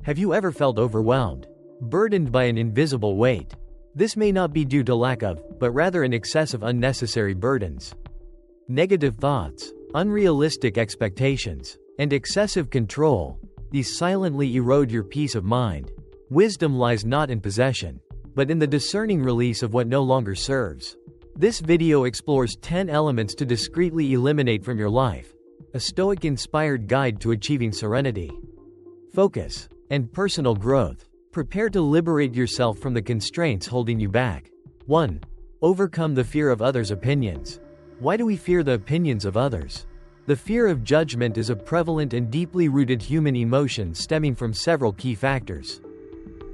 Have you ever felt overwhelmed, burdened by an invisible weight? This may not be due to lack of, but rather an excess of unnecessary burdens. Negative thoughts, unrealistic expectations, and excessive control, these silently erode your peace of mind. Wisdom lies not in possession, but in the discerning release of what no longer serves. This video explores 10 elements to discreetly eliminate from your life, a Stoic-inspired guide to achieving serenity, focus, and personal growth. Prepare to liberate yourself from the constraints holding you back. 1. Overcome the fear of others' opinions. Why do we fear the opinions of others? The fear of judgment is a prevalent and deeply rooted human emotion stemming from several key factors.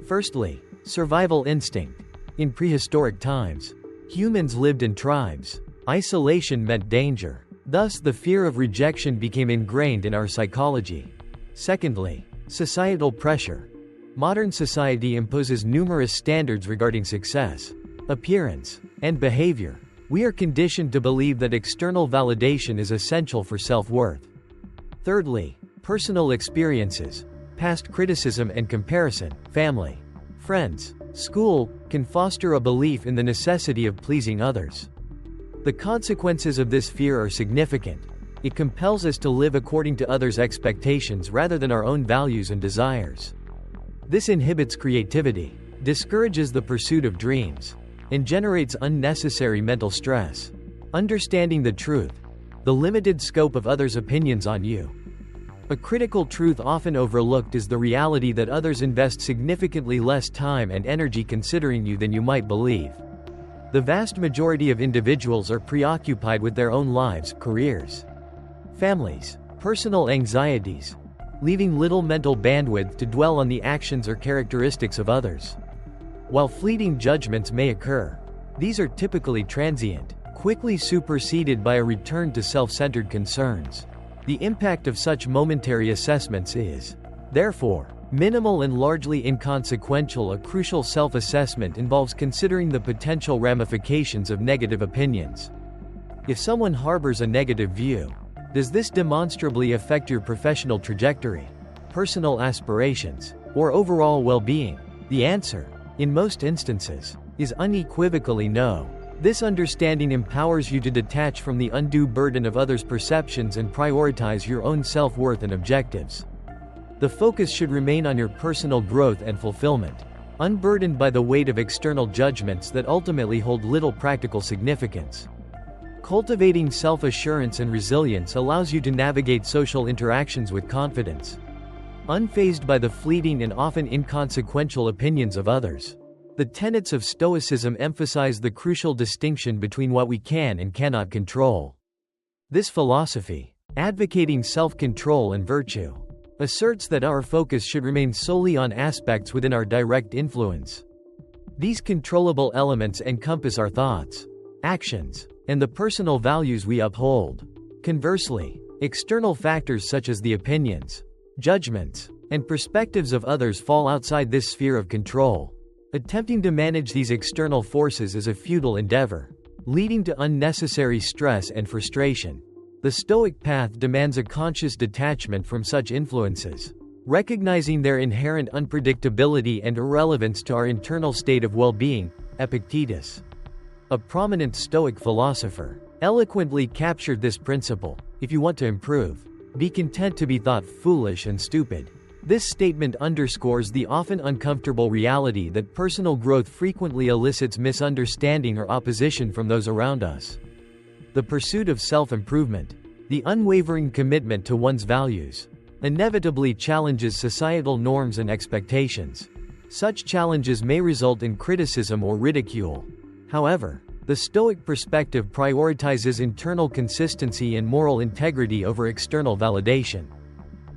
Firstly, survival instinct. In prehistoric times, humans lived in tribes. Isolation meant danger. Thus, the fear of rejection became ingrained in our psychology. Secondly, societal pressure. Modern society imposes numerous standards regarding success, appearance, and behavior. We are conditioned to believe that external validation is essential for self-worth. Thirdly, personal experiences. Past criticism and comparison, family, friends, school, can foster a belief in the necessity of pleasing others. The consequences of this fear are significant. It compels us to live according to others' expectations rather than our own values and desires. This inhibits creativity, discourages the pursuit of dreams, and generates unnecessary mental stress. Understanding the truth, the limited scope of others' opinions on you. A critical truth often overlooked is the reality that others invest significantly less time and energy considering you than you might believe. The vast majority of individuals are preoccupied with their own lives, careers, families, personal anxieties, leaving little mental bandwidth to dwell on the actions or characteristics of others. While fleeting judgments may occur, these are typically transient, quickly superseded by a return to self-centered concerns. The impact of such momentary assessments is, therefore, minimal and largely inconsequential. A crucial self-assessment involves considering the potential ramifications of negative opinions. If someone harbors a negative view, does this demonstrably affect your professional trajectory, personal aspirations, or overall well-being? The answer, in most instances, is unequivocally no. This understanding empowers you to detach from the undue burden of others' perceptions and prioritize your own self-worth and objectives. The focus should remain on your personal growth and fulfillment, unburdened by the weight of external judgments that ultimately hold little practical significance. Cultivating self-assurance and resilience allows you to navigate social interactions with confidence, unfazed by the fleeting and often inconsequential opinions of others. The tenets of Stoicism emphasize the crucial distinction between what we can and cannot control. This philosophy, advocating self-control and virtue, asserts that our focus should remain solely on aspects within our direct influence. These controllable elements encompass our thoughts, actions, and the personal values we uphold. Conversely, external factors such as the opinions, judgments, and perspectives of others fall outside this sphere of control. Attempting to manage these external forces is a futile endeavor, leading to unnecessary stress and frustration. The Stoic path demands a conscious detachment from such influences, recognizing their inherent unpredictability and irrelevance to our internal state of well-being. Epictetus, a prominent Stoic philosopher, eloquently captured this principle. If you want to improve, be content to be thought foolish and stupid. This statement underscores the often uncomfortable reality that personal growth frequently elicits misunderstanding or opposition from those around us. The pursuit of self-improvement, the unwavering commitment to one's values, inevitably challenges societal norms and expectations. Such challenges may result in criticism or ridicule. However, the Stoic perspective prioritizes internal consistency and moral integrity over external validation.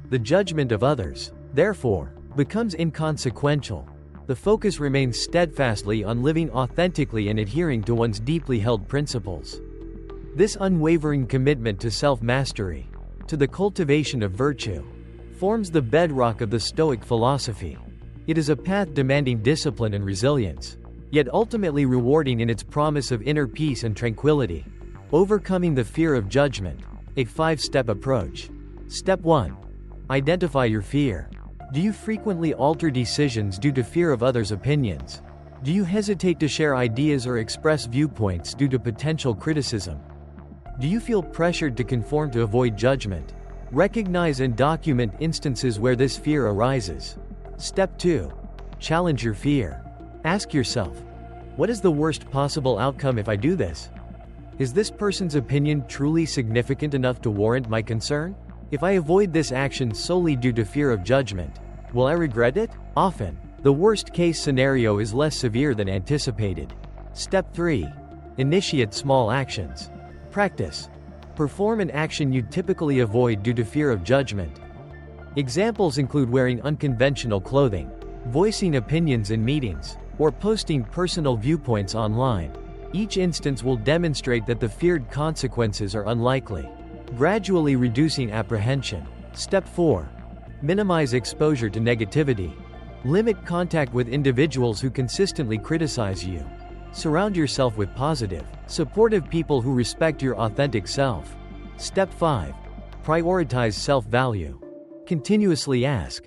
The judgment of others, therefore, becomes inconsequential. The focus remains steadfastly on living authentically and adhering to one's deeply held principles. This unwavering commitment to self-mastery, to the cultivation of virtue, forms the bedrock of the Stoic philosophy. It is a path demanding discipline and resilience, yet ultimately rewarding in its promise of inner peace and tranquility. Overcoming the fear of judgment, a 5-step approach. Step 1. Identify your fear. Do you frequently alter decisions due to fear of others' opinions? Do you hesitate to share ideas or express viewpoints due to potential criticism? Do you feel pressured to conform to avoid judgment? Recognize and document instances where this fear arises. Step 2. Challenge your fear. Ask yourself, what is the worst possible outcome if I do this? Is this person's opinion truly significant enough to warrant my concern? If I avoid this action solely due to fear of judgment, will I regret it? Often, the worst-case scenario is less severe than anticipated. Step 3. Initiate small actions. Practice. Perform an action you typically avoid due to fear of judgment. Examples include wearing unconventional clothing, voicing opinions in meetings, or posting personal viewpoints online. Each instance will demonstrate that the feared consequences are unlikely, gradually reducing apprehension. Step 4. Minimize exposure to negativity. Limit contact with individuals who consistently criticize you. Surround yourself with positive, supportive people who respect your authentic self. Step 5. Prioritize self-value. Continuously ask,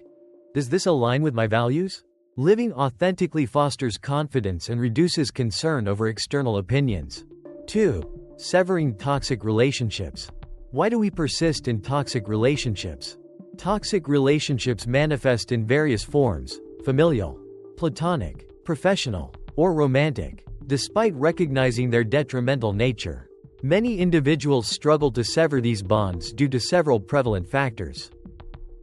does this align with my values? Living authentically fosters confidence and reduces concern over external opinions. 2. Severing toxic relationships. Why do we persist in toxic relationships? Toxic relationships manifest in various forms: familial, platonic, professional, or romantic. Despite recognizing their detrimental nature, many individuals struggle to sever these bonds due to several prevalent factors.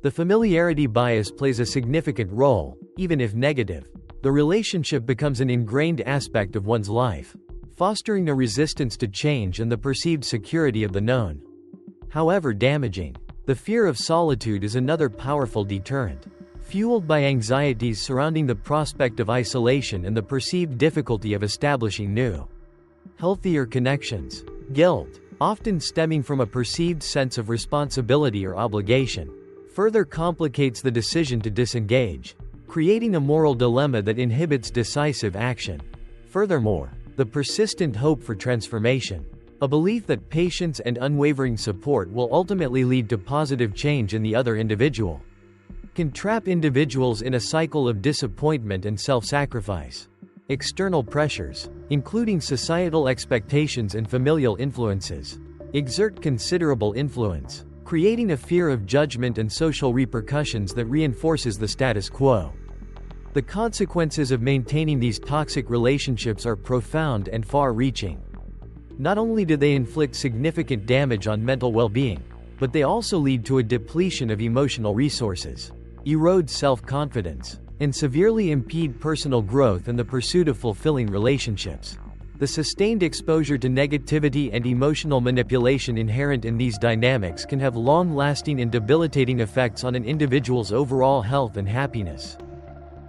The familiarity bias plays a significant role, even if negative. The relationship becomes an ingrained aspect of one's life, fostering a resistance to change and the perceived security of the known. However damaging, the fear of solitude is another powerful deterrent. Fueled by anxieties surrounding the prospect of isolation and the perceived difficulty of establishing new, healthier connections. Guilt, often stemming from a perceived sense of responsibility or obligation, further complicates the decision to disengage, creating a moral dilemma that inhibits decisive action. Furthermore, the persistent hope for transformation, a belief that patience and unwavering support will ultimately lead to positive change in the other individual, can trap individuals in a cycle of disappointment and self-sacrifice. External pressures, including societal expectations and familial influences, exert considerable influence, creating a fear of judgment and social repercussions that reinforces the status quo. The consequences of maintaining these toxic relationships are profound and far-reaching. Not only do they inflict significant damage on mental well-being, but they also lead to a depletion of emotional resources, erode self-confidence, and severely impede personal growth and the pursuit of fulfilling relationships. The sustained exposure to negativity and emotional manipulation inherent in these dynamics can have long-lasting and debilitating effects on an individual's overall health and happiness.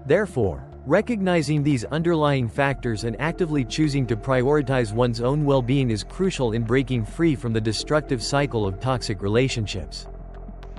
Therefore, recognizing these underlying factors and actively choosing to prioritize one's own well-being is crucial in breaking free from the destructive cycle of toxic relationships.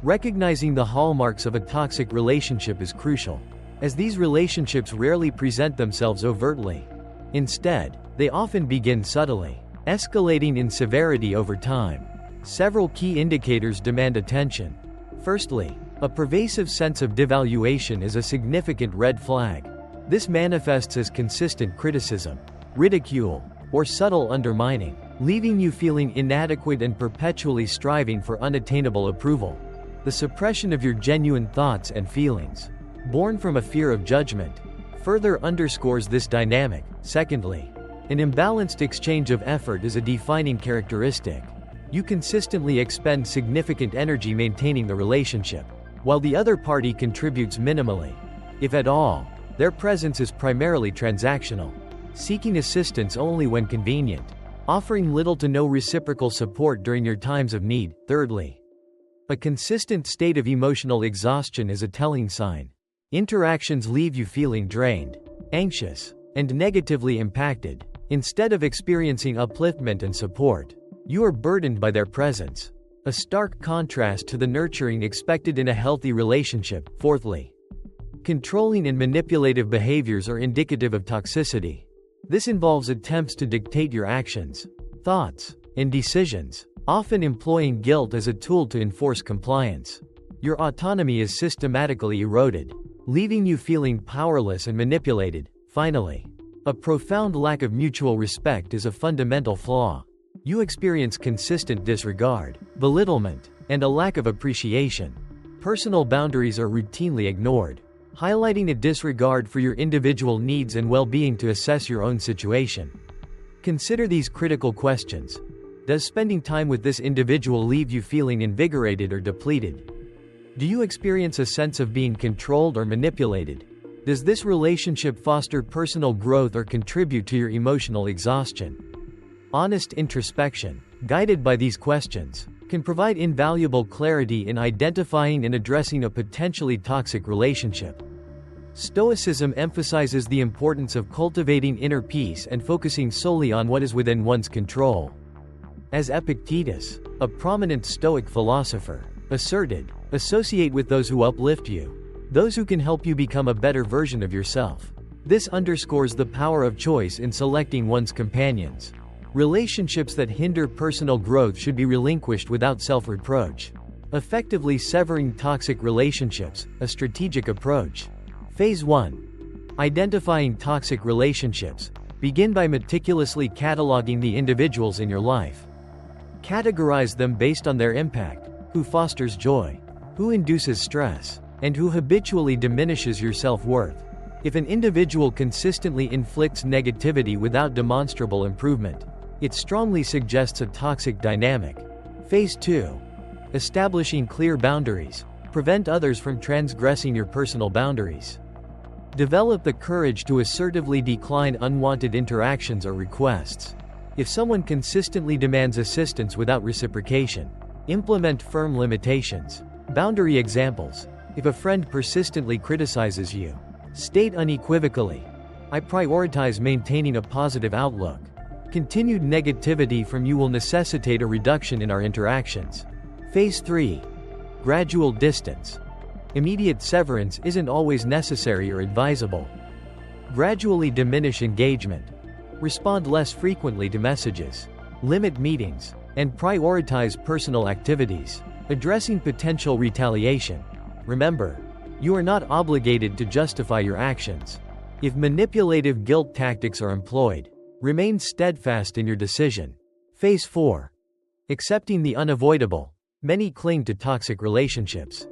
Recognizing the hallmarks of a toxic relationship is crucial, as these relationships rarely present themselves overtly. Instead, they often begin subtly, escalating in severity over time. Several key indicators demand attention. Firstly, a pervasive sense of devaluation is a significant red flag. This manifests as consistent criticism, ridicule, or subtle undermining, leaving you feeling inadequate and perpetually striving for unattainable approval. The suppression of your genuine thoughts and feelings, born from a fear of judgment, further underscores this dynamic. Secondly, an imbalanced exchange of effort is a defining characteristic. You consistently expend significant energy maintaining the relationship, while the other party contributes minimally, if at all. Their presence is primarily transactional, seeking assistance only when convenient, offering little to no reciprocal support during your times of need. Thirdly, a consistent state of emotional exhaustion is a telling sign. Interactions leave you feeling drained, anxious, and negatively impacted. Instead of experiencing upliftment and support, you are burdened by their presence, a stark contrast to the nurturing expected in a healthy relationship. Fourthly, controlling and manipulative behaviors are indicative of toxicity. This involves attempts to dictate your actions, thoughts, and decisions, often employing guilt as a tool to enforce compliance. your autonomy is systematically eroded, leaving you feeling powerless and manipulated. Finally, a profound lack of mutual respect is a fundamental flaw. You experience consistent disregard, belittlement, and a lack of appreciation. Personal boundaries are routinely ignored, highlighting a disregard for your individual needs and well-being. To assess your own situation, consider these critical questions. Does spending time with this individual leave you feeling invigorated or depleted? Do you experience a sense of being controlled or manipulated? Does this relationship foster personal growth or contribute to your emotional exhaustion? Honest introspection, guided by these questions, can provide invaluable clarity in identifying and addressing a potentially toxic relationship. Stoicism emphasizes the importance of cultivating inner peace and focusing solely on what is within one's control. As Epictetus, a prominent Stoic philosopher, asserted, associate with those who uplift you, those who can help you become a better version of yourself. This underscores the power of choice in selecting one's companions. Relationships that hinder personal growth should be relinquished without self-reproach. Effectively severing toxic relationships, a strategic approach. Phase 1. Identifying toxic relationships. Begin by meticulously cataloging the individuals in your life. Categorize them based on their impact: who fosters joy, who induces stress, and who habitually diminishes your self-worth. If an individual consistently inflicts negativity without demonstrable improvement, it strongly suggests a toxic dynamic. Phase 2. Establishing clear boundaries. Prevent others from transgressing your personal boundaries. Develop the courage to assertively decline unwanted interactions or requests. If someone consistently demands assistance without reciprocation, implement firm limitations. Boundary examples. If a friend persistently criticizes you, state unequivocally, "I prioritize maintaining a positive outlook." Continued negativity from you will necessitate a reduction in our interactions. Phase 3. Gradual distance. Immediate severance isn't always necessary or advisable. Gradually diminish engagement. Respond less frequently to messages. Limit meetings, and prioritize personal activities. Addressing potential retaliation. Remember, you are not obligated to justify your actions. If manipulative guilt tactics are employed, remain steadfast in your decision. Phase 4. Accepting the unavoidable. Many cling to toxic relationships,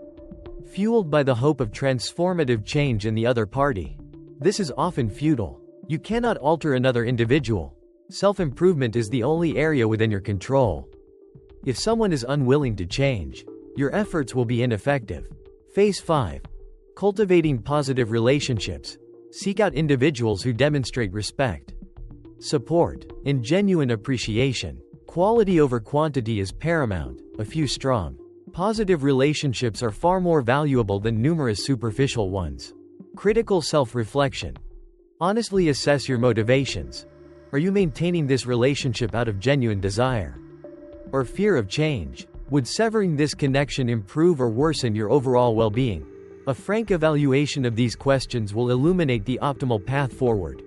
fueled by the hope of transformative change in the other party. This is often futile. You cannot alter another individual. Self-improvement is the only area within your control. If someone is unwilling to change, your efforts will be ineffective. Phase 5. Cultivating positive relationships. Seek out individuals who demonstrate respect, support, and genuine appreciation. Quality over quantity is paramount. A few strong, positive relationships are far more valuable than numerous superficial ones. Critical self-reflection. Honestly assess your motivations. Are you maintaining this relationship out of genuine desire or fear of change? Would severing this connection improve or worsen your overall well-being? A frank evaluation of these questions will illuminate the optimal path forward.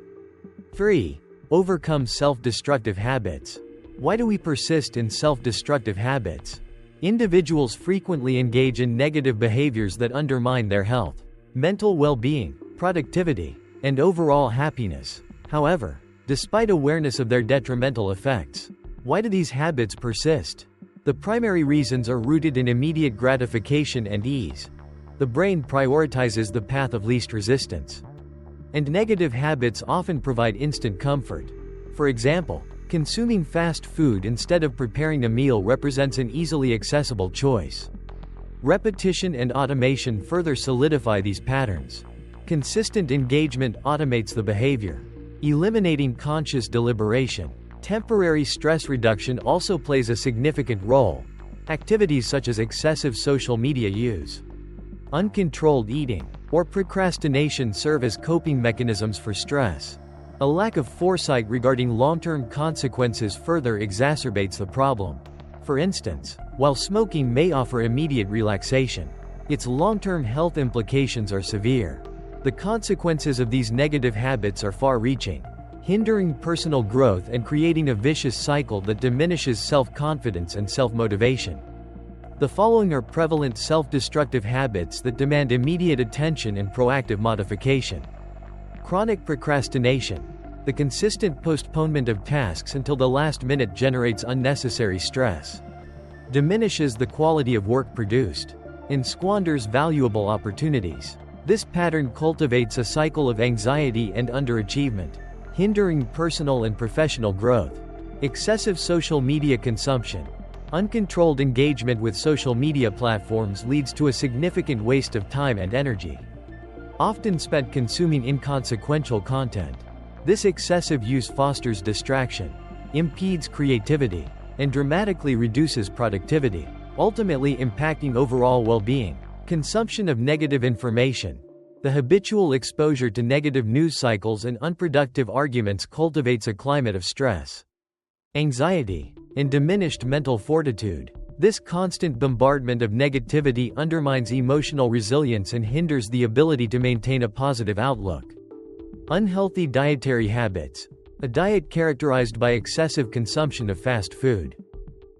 3. Overcome self-destructive habits. Why do we persist in self-destructive habits? Individuals frequently engage in negative behaviors that undermine their health, mental well-being, productivity, and overall happiness. However, despite awareness of their detrimental effects, why do these habits persist? The primary reasons are rooted in immediate gratification and ease. The brain prioritizes the path of least resistance, and negative habits often provide instant comfort. For example, consuming fast food instead of preparing a meal represents an easily accessible choice. Repetition and automation further solidify these patterns. Consistent engagement automates the behavior, eliminating conscious deliberation. Temporary stress reduction also plays a significant role. Activities such as excessive social media use, uncontrolled eating, or procrastination serve as coping mechanisms for stress. A lack of foresight regarding long-term consequences further exacerbates the problem. For instance, while smoking may offer immediate relaxation, its long-term health implications are severe. The consequences of these negative habits are far-reaching, hindering personal growth and creating a vicious cycle that diminishes self-confidence and self-motivation. The following are prevalent self-destructive habits that demand immediate attention and proactive modification. Chronic procrastination. The consistent postponement of tasks until the last minute generates unnecessary stress, diminishes the quality of work produced, and squanders valuable opportunities. This pattern cultivates a cycle of anxiety and underachievement, hindering personal and professional growth. Excessive social media consumption. Uncontrolled engagement with social media platforms leads to a significant waste of time and energy, often spent consuming inconsequential content. This excessive use fosters distraction, impedes creativity, and dramatically reduces productivity, ultimately impacting overall well-being. Consumption of negative information. The habitual exposure to negative news cycles and unproductive arguments cultivates a climate of stress, anxiety, and diminished mental fortitude. This constant bombardment of negativity undermines emotional resilience and hinders the ability to maintain a positive outlook. Unhealthy dietary habits. A diet characterized by excessive consumption of fast food,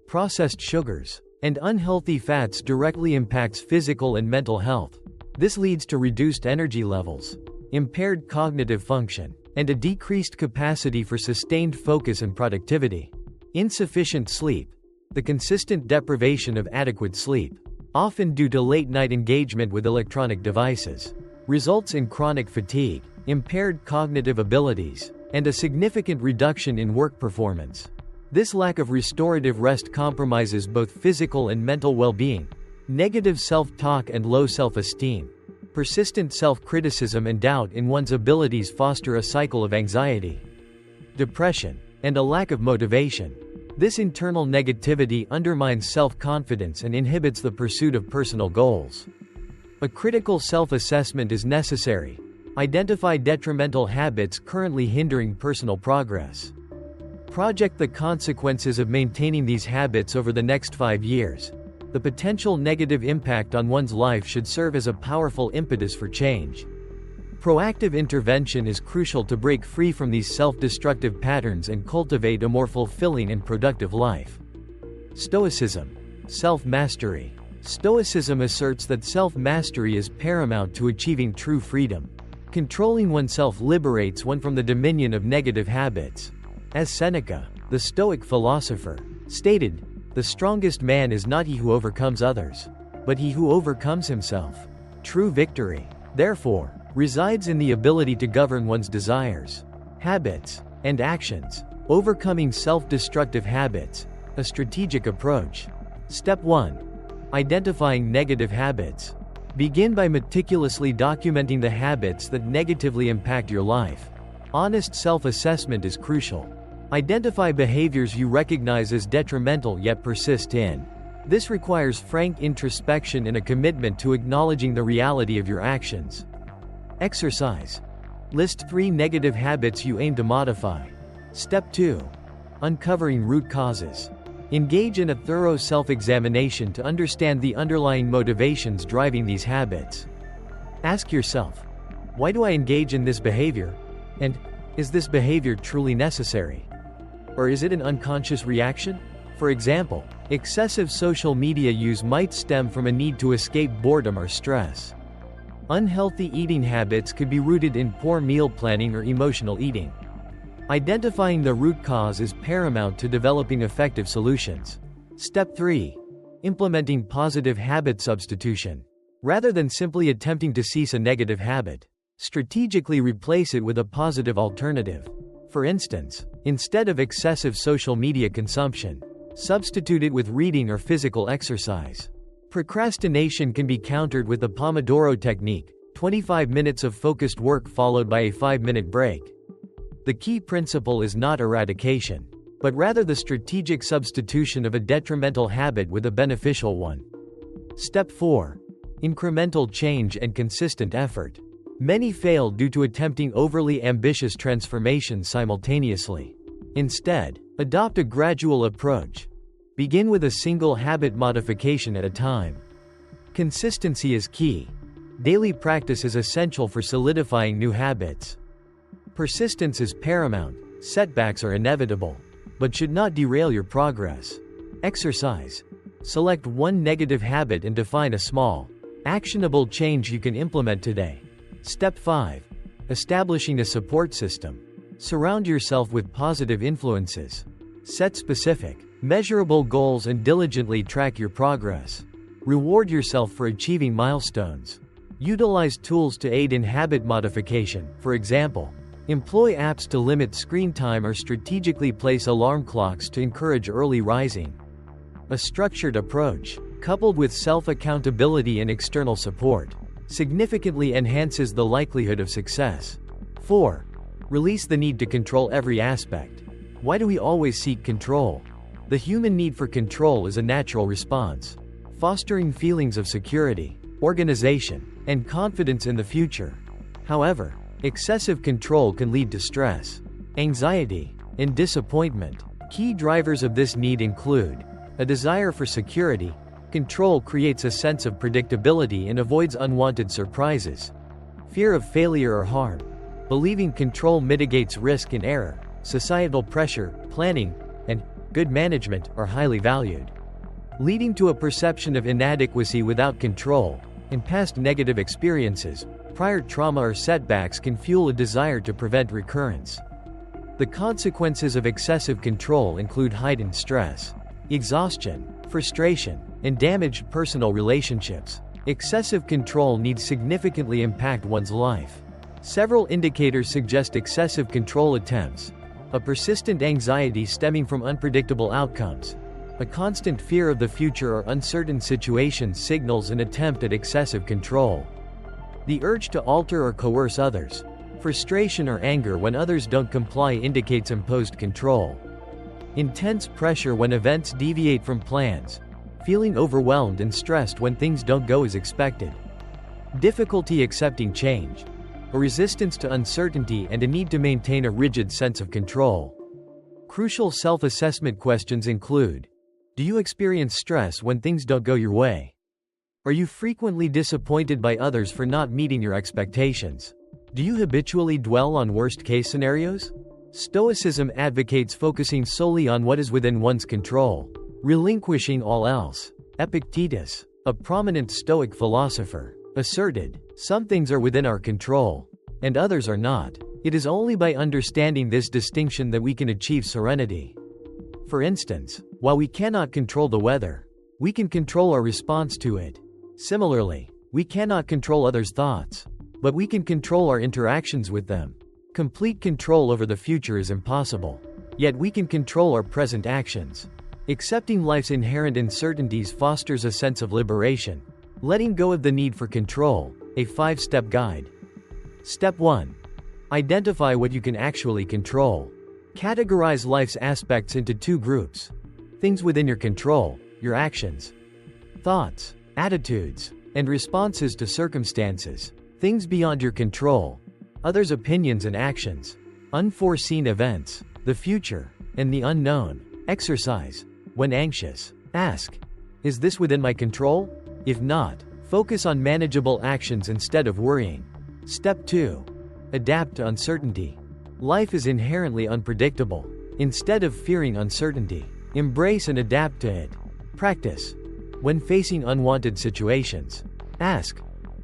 processed sugars, and unhealthy fats directly impacts physical and mental health. This leads to reduced energy levels, impaired cognitive function, and a decreased capacity for sustained focus and productivity. Insufficient sleep. The consistent deprivation of adequate sleep, often due to late-night engagement with electronic devices, results in chronic fatigue, impaired cognitive abilities, and a significant reduction in work performance. This lack of restorative rest compromises both physical and mental well-being. Negative self-talk and low self-esteem. Persistent self-criticism and doubt in one's abilities foster a cycle of anxiety, depression, and a lack of motivation. This internal negativity undermines self-confidence and inhibits the pursuit of personal goals. A critical self-assessment is necessary. Identify detrimental habits currently hindering personal progress. Project the consequences of maintaining these habits over the next 5 years. The potential negative impact on one's life should serve as a powerful impetus for change. Proactive intervention is crucial to break free from these self-destructive patterns and cultivate a more fulfilling and productive life. Stoicism. Self-mastery. Stoicism asserts that self-mastery is paramount to achieving true freedom. Controlling oneself liberates one from the dominion of negative habits. As Seneca, the Stoic philosopher, stated, "The strongest man is not he who overcomes others, but he who overcomes himself." True victory, therefore, resides in the ability to govern one's desires, habits, and actions. Overcoming self-destructive habits. A strategic approach. Step 1. Identifying negative habits. Begin by meticulously documenting the habits that negatively impact your life. Honest self-assessment is crucial. Identify behaviors you recognize as detrimental yet persist in. This requires frank introspection and a commitment to acknowledging the reality of your actions. Exercise. List 3 negative habits you aim to modify. Step 2. Uncovering root causes. Engage in a thorough self-examination to understand the underlying motivations driving these habits. Ask yourself, why do I engage in this behavior? And, is this behavior truly necessary? Or is it an unconscious reaction? For example, excessive social media use might stem from a need to escape boredom or stress. Unhealthy eating habits could be rooted in poor meal planning or emotional eating. Identifying the root cause is paramount to developing effective solutions. Step 3. Implementing positive habit substitution. Rather than simply attempting to cease a negative habit, strategically replace it with a positive alternative. For instance, instead of excessive social media consumption, substitute it with reading or physical exercise. Procrastination can be countered with the Pomodoro technique, 25 minutes of focused work followed by a 5-minute break. The key principle is not eradication, but rather the strategic substitution of a detrimental habit with a beneficial one. Step 4. Incremental change and consistent effort. Many fail due to attempting overly ambitious transformations simultaneously. Instead, adopt a gradual approach. Begin with a single habit modification at a time. Consistency is key. Daily practice is essential for solidifying new habits. Persistence is paramount. Setbacks are inevitable, but should not derail your progress. Exercise. Select one negative habit and define a small, actionable change you can implement today. Step 5. Establishing a support system. Surround yourself with positive influences. Set specific, measurable goals and diligently track your progress. Reward yourself for achieving milestones. Utilize tools to aid in habit modification. For example, employ apps to limit screen time or strategically place alarm clocks to encourage early rising. A structured approach, coupled with self-accountability and external support, significantly enhances the likelihood of success. 4. Release the need to control every aspect. Why do we always seek control? The human need for control is a natural response, fostering feelings of security, organization, and confidence in the future. However, excessive control can lead to stress, anxiety, and disappointment. Key drivers of this need include a desire for security. Control creates a sense of predictability and avoids unwanted surprises. Fear of failure or harm. Believing control mitigates risk and error. Societal pressure, planning, and good management are highly valued, leading to a perception of inadequacy without control. In past negative experiences, prior trauma or setbacks can fuel a desire to prevent recurrence. The consequences of excessive control include heightened stress, exhaustion, frustration, and damaged personal relationships. Excessive control needs significantly impact one's life. Several indicators suggest excessive control attempts: a persistent anxiety stemming from unpredictable outcomes. A constant fear of the future or uncertain situations signals an attempt at excessive control. The urge to alter or coerce others. Frustration or anger when others don't comply indicates imposed control. Intense pressure when events deviate from plans. Feeling overwhelmed and stressed when things don't go as expected. Difficulty accepting change. A resistance to uncertainty and a need to maintain a rigid sense of control. Crucial self-assessment questions include: do you experience stress when things don't go your way? Are you frequently disappointed by others for not meeting your expectations? Do you habitually dwell on worst-case scenarios? Stoicism advocates focusing solely on what is within one's control, relinquishing all else. Epictetus, a prominent Stoic philosopher, asserted, "Some things are within our control, and others are not. It is only by understanding this distinction that we can achieve serenity." For instance, while we cannot control the weather, we can control our response to it. Similarly, we cannot control others' thoughts, but we can control our interactions with them. Complete control over the future is impossible, yet we can control our present actions. Accepting life's inherent uncertainties fosters a sense of liberation. Letting go of the need for control, a 5-step guide. Step 1. Identify what you can actually control. Categorize life's aspects into 2 groups: things within your control, your actions, thoughts, attitudes, and responses to circumstances. Things beyond your control, others' opinions and actions, unforeseen events, the future, and the unknown. Exercise. When anxious, ask, "Is this within my control?" If not, focus on manageable actions instead of worrying. Step 2. Adapt to uncertainty. Life is inherently unpredictable. Instead of fearing uncertainty, embrace and adapt to it. Practice. When facing unwanted situations, ask,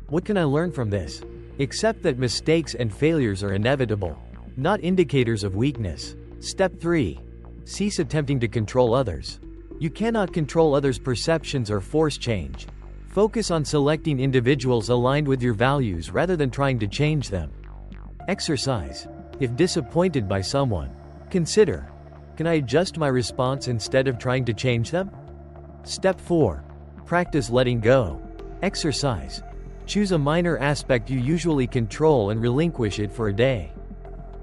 "What can I learn from this?" Accept that mistakes and failures are inevitable, not indicators of weakness. Step 3. Cease attempting to control others. You cannot control others' perceptions or force change. Focus on selecting individuals aligned with your values rather than trying to change them. Exercise. If disappointed by someone, consider, can I adjust my response instead of trying to change them? Step 4. Practice letting go. Exercise. Choose a minor aspect you usually control and relinquish it for a day.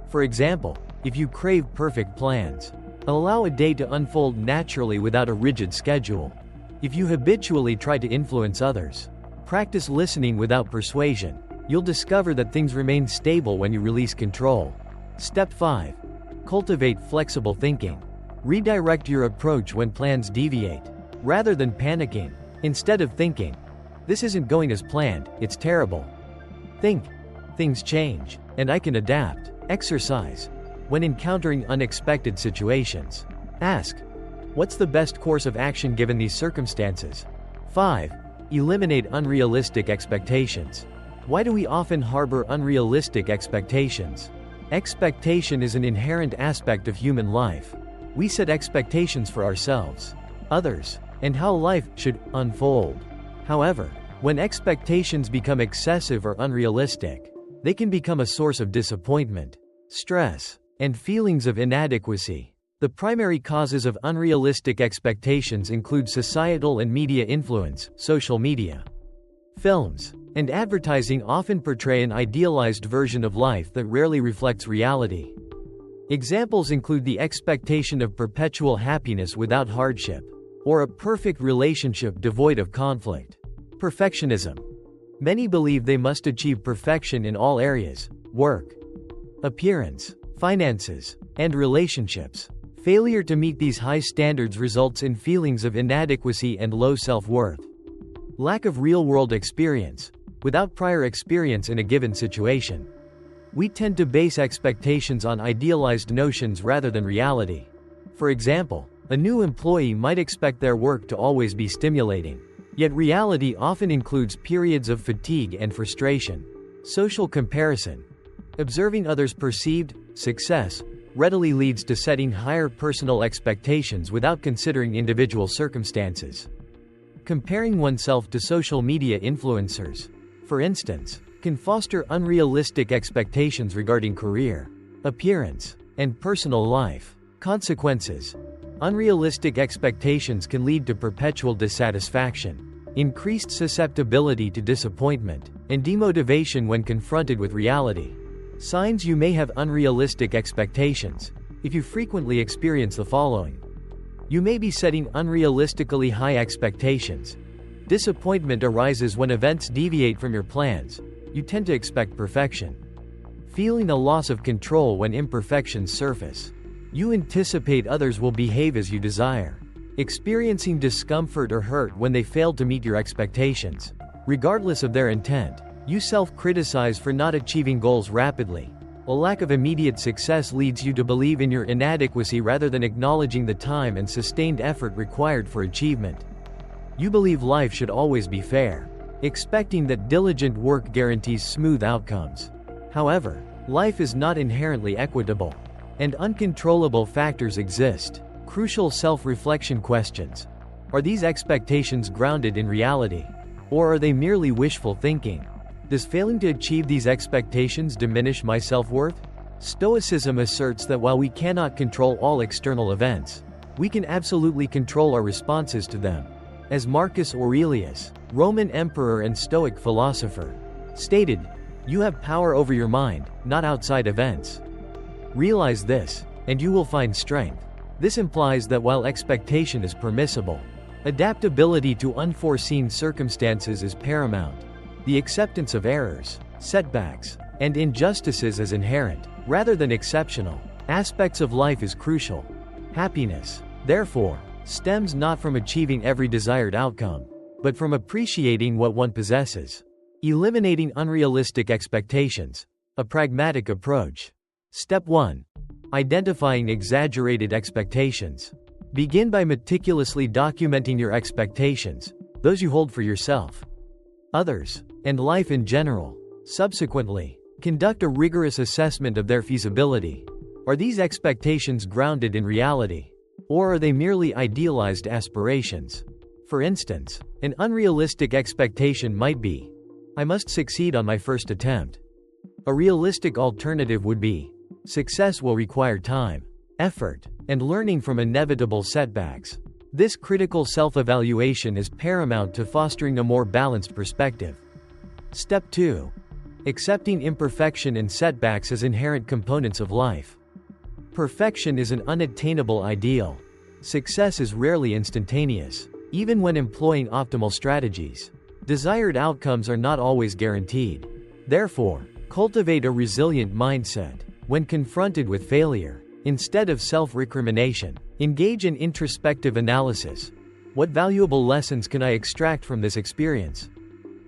For example, if you crave perfect plans, allow a day to unfold naturally without a rigid schedule. If you habitually try to influence others, practice listening without persuasion. You'll discover that things remain stable when you release control. Step 5. Cultivate flexible thinking. Redirect your approach when plans deviate. Rather than panicking, instead of thinking, "This isn't going as planned, it's terrible," think, "Things change, and I can adapt." Exercise. When encountering unexpected situations, ask, What's the best course of action given these circumstances? 5. Eliminate unrealistic expectations. Why do we often harbor unrealistic expectations? Expectation is an inherent aspect of human life. We set expectations for ourselves, others, and how life should unfold. However, when expectations become excessive or unrealistic, they can become a source of disappointment, stress, and feelings of inadequacy. The primary causes of unrealistic expectations include societal and media influence. Social media, films, and advertising often portray an idealized version of life that rarely reflects reality. Examples include the expectation of perpetual happiness without hardship, or a perfect relationship devoid of conflict. Perfectionism. Many believe they must achieve perfection in all areas: work, appearance, finances, and relationships. Failure to meet these high standards results in feelings of inadequacy and low self-worth. Lack of real-world experience. Without prior experience in a given situation, we tend to base expectations on idealized notions rather than reality. For example, a new employee might expect their work to always be stimulating, yet reality often includes periods of fatigue and frustration. Social comparison. Observing others' perceived success readily leads to setting higher personal expectations without considering individual circumstances. Comparing oneself to social media influencers, for instance, can foster unrealistic expectations regarding career, appearance, and personal life. Consequences. Unrealistic expectations can lead to perpetual dissatisfaction, increased susceptibility to disappointment, and demotivation when confronted with reality. Signs you may have unrealistic expectations. If you frequently experience the following: you may be setting unrealistically high expectations. Disappointment arises when events deviate from your plans. You tend to expect perfection. Feeling a loss of control when imperfections surface. You anticipate others will behave as you desire. Experiencing discomfort or hurt when they fail to meet your expectations, regardless of their intent. You self-criticize for not achieving goals rapidly. A lack of immediate success leads you to believe in your inadequacy rather than acknowledging the time and sustained effort required for achievement. You believe life should always be fair, expecting that diligent work guarantees smooth outcomes. However, life is not inherently equitable, and uncontrollable factors exist. Crucial self-reflection questions. Are these expectations grounded in reality, or are they merely wishful thinking? Does failing to achieve these expectations diminish my self-worth? Stoicism asserts that while we cannot control all external events, we can absolutely control our responses to them. As Marcus Aurelius, Roman emperor and Stoic philosopher, stated, "You have power over your mind, not outside events." Realize this, and you will find strength. This implies that while expectation is permissible, adaptability to unforeseen circumstances is paramount. The acceptance of errors, setbacks, and injustices as inherent, rather than exceptional, aspects of life is crucial. Happiness, therefore, stems not from achieving every desired outcome, but from appreciating what one possesses. Eliminating unrealistic expectations. A pragmatic approach. Step 1. Identifying exaggerated expectations. Begin by meticulously documenting your expectations, those you hold for yourself, others, and life in general. Subsequently, conduct a rigorous assessment of their feasibility. Are these expectations grounded in reality, or are they merely idealized aspirations? For instance, an unrealistic expectation might be, "I must succeed on my first attempt." A realistic alternative would be, "Success will require time, effort, and learning from inevitable setbacks." This critical self-evaluation is paramount to fostering a more balanced perspective. Step 2. Accepting imperfection and setbacks as inherent components of life. Perfection is an unattainable ideal. Success is rarely instantaneous, even when employing optimal strategies. Desired outcomes are not always guaranteed. Therefore, cultivate a resilient mindset. When confronted with failure, instead of self-recrimination, engage in introspective analysis. What valuable lessons can I extract from this experience?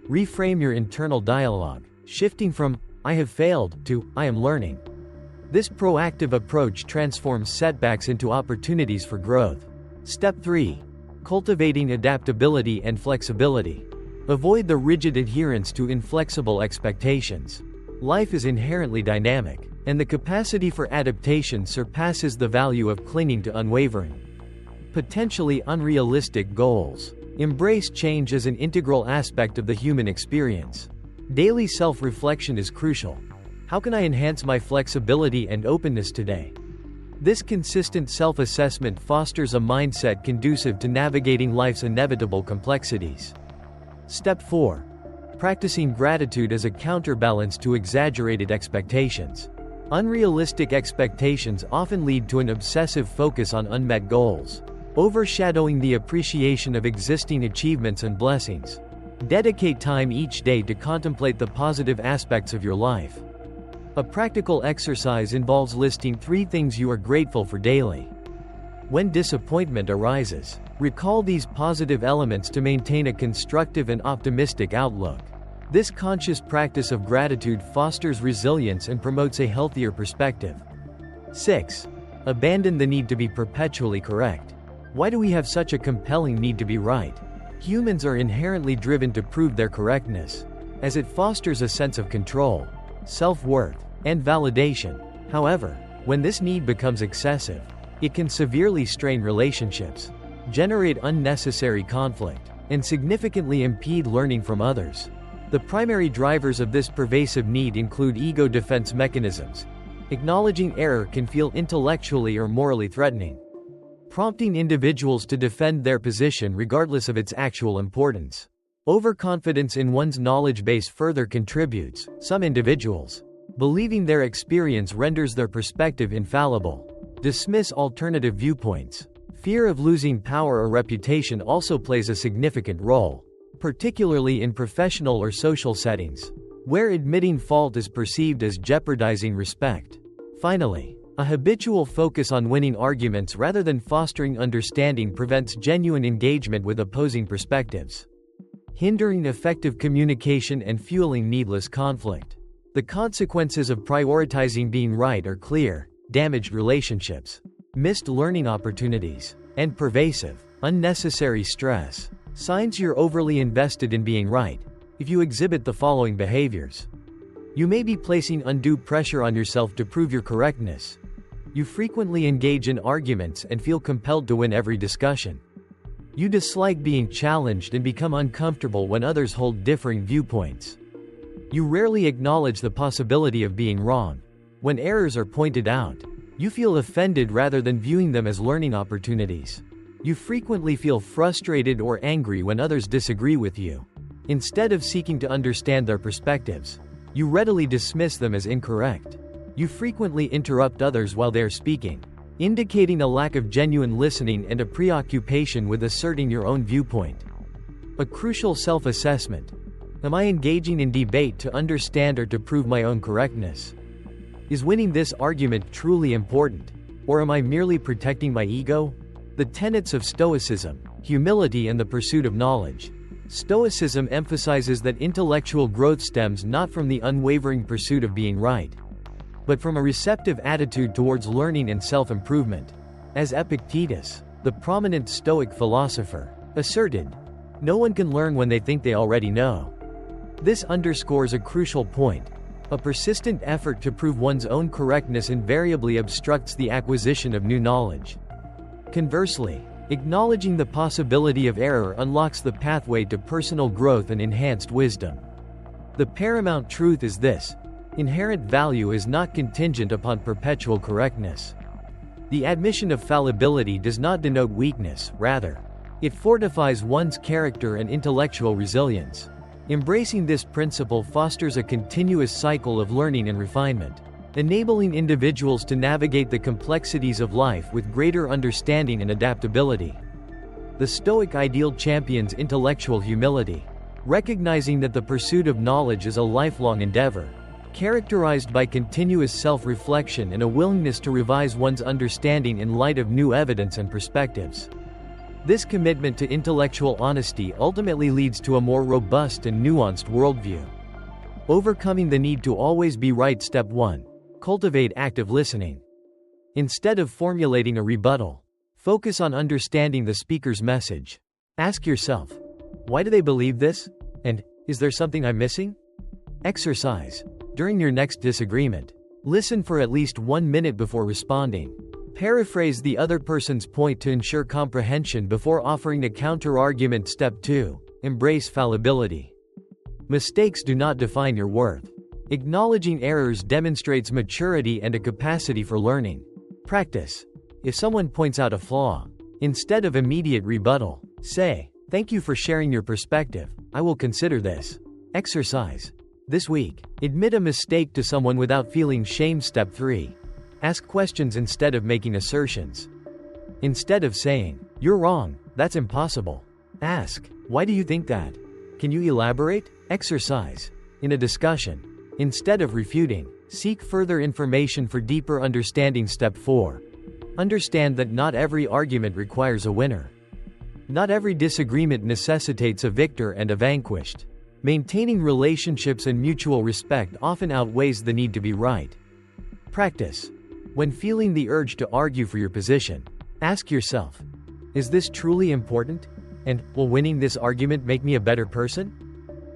Reframe your internal dialogue, shifting from, "I have failed," to, "I am learning." This proactive approach transforms setbacks into opportunities for growth. Step 3. Cultivating adaptability and flexibility. Avoid the rigid adherence to inflexible expectations. Life is inherently dynamic, and the capacity for adaptation surpasses the value of clinging to unwavering, potentially unrealistic goals. Embrace change as an integral aspect of the human experience. Daily self-reflection is crucial. How can I enhance my flexibility and openness today? This consistent self-assessment fosters a mindset conducive to navigating life's inevitable complexities. Step 4. Practicing gratitude as a counterbalance to exaggerated expectations. Unrealistic expectations often lead to an obsessive focus on unmet goals, overshadowing the appreciation of existing achievements and blessings. Dedicate time each day to contemplate the positive aspects of your life. A practical exercise involves listing 3 things you are grateful for daily. When disappointment arises, recall these positive elements to maintain a constructive and optimistic outlook. This conscious practice of gratitude fosters resilience and promotes a healthier perspective. 6. Abandon the need to be perpetually correct. Why do we have such a compelling need to be right? Humans are inherently driven to prove their correctness, as it fosters a sense of control, self-worth, and validation. However, when this need becomes excessive, it can severely strain relationships, generate unnecessary conflict, and significantly impede learning from others. The primary drivers of this pervasive need include ego defense mechanisms. Acknowledging error can feel intellectually or morally threatening, prompting individuals to defend their position regardless of its actual importance. Overconfidence in one's knowledge base further contributes. Some individuals, believing their experience renders their perspective infallible, dismiss alternative viewpoints. Fear of losing power or reputation also plays a significant role, particularly in professional or social settings, where admitting fault is perceived as jeopardizing respect. Finally, a habitual focus on winning arguments rather than fostering understanding prevents genuine engagement with opposing perspectives, hindering effective communication and fueling needless conflict. The consequences of prioritizing being right are clear: damaged relationships, missed learning opportunities, and pervasive, unnecessary stress. Signs you're overly invested in being right. If you exhibit the following behaviors, you may be placing undue pressure on yourself to prove your correctness. You frequently engage in arguments and feel compelled to win every discussion. You dislike being challenged and become uncomfortable when others hold differing viewpoints. You rarely acknowledge the possibility of being wrong. When errors are pointed out, you feel offended rather than viewing them as learning opportunities. You frequently feel frustrated or angry when others disagree with you. Instead of seeking to understand their perspectives, you readily dismiss them as incorrect. You frequently interrupt others while they are speaking, indicating a lack of genuine listening and a preoccupation with asserting your own viewpoint. A crucial self-assessment. Am I engaging in debate to understand or to prove my own correctness? Is winning this argument truly important, or am I merely protecting my ego? The tenets of Stoicism: humility and the pursuit of knowledge. Stoicism emphasizes that intellectual growth stems not from the unwavering pursuit of being right, but from a receptive attitude towards learning and self-improvement. As Epictetus, the prominent Stoic philosopher, asserted, "No one can learn when they think they already know." This underscores a crucial point. A persistent effort to prove one's own correctness invariably obstructs the acquisition of new knowledge. Conversely, acknowledging the possibility of error unlocks the pathway to personal growth and enhanced wisdom. The paramount truth is this: inherent value is not contingent upon perpetual correctness. The admission of fallibility does not denote weakness, rather, it fortifies one's character and intellectual resilience. Embracing this principle fosters a continuous cycle of learning and refinement, enabling individuals to navigate the complexities of life with greater understanding and adaptability. The Stoic ideal champions intellectual humility, recognizing that the pursuit of knowledge is a lifelong endeavor, characterized by continuous self-reflection and a willingness to revise one's understanding in light of new evidence and perspectives. This commitment to intellectual honesty ultimately leads to a more robust and nuanced worldview. Overcoming the need to always be right. Step 1. Cultivate active listening. Instead of formulating a rebuttal, Focus on understanding the speaker's message. Ask yourself, why do they believe this? And, is there something I'm missing? Exercise. During your next disagreement, listen for at least 1 minute before responding. Paraphrase the other person's point to ensure comprehension before offering a counter-argument. Step 2. Embrace fallibility. Mistakes do not define your worth. Acknowledging errors demonstrates maturity and a capacity for learning. Practice. If someone points out a flaw, instead of immediate rebuttal, say, "Thank you for sharing your perspective. I will consider this." Exercise. This week, admit a mistake to someone without feeling shame. Step 3. Ask questions instead of making assertions. Instead of saying, "You're wrong, that's impossible," ask, "Why do you think that? Can you elaborate?" Exercise. In a discussion, instead of refuting, seek further information for deeper understanding. Step 4. Understand that not every argument requires a winner. Not every disagreement necessitates a victor and a vanquished. Maintaining relationships and mutual respect often outweighs the need to be right. Practice. When feeling the urge to argue for your position, ask yourself, is this truly important? And, will winning this argument make me a better person?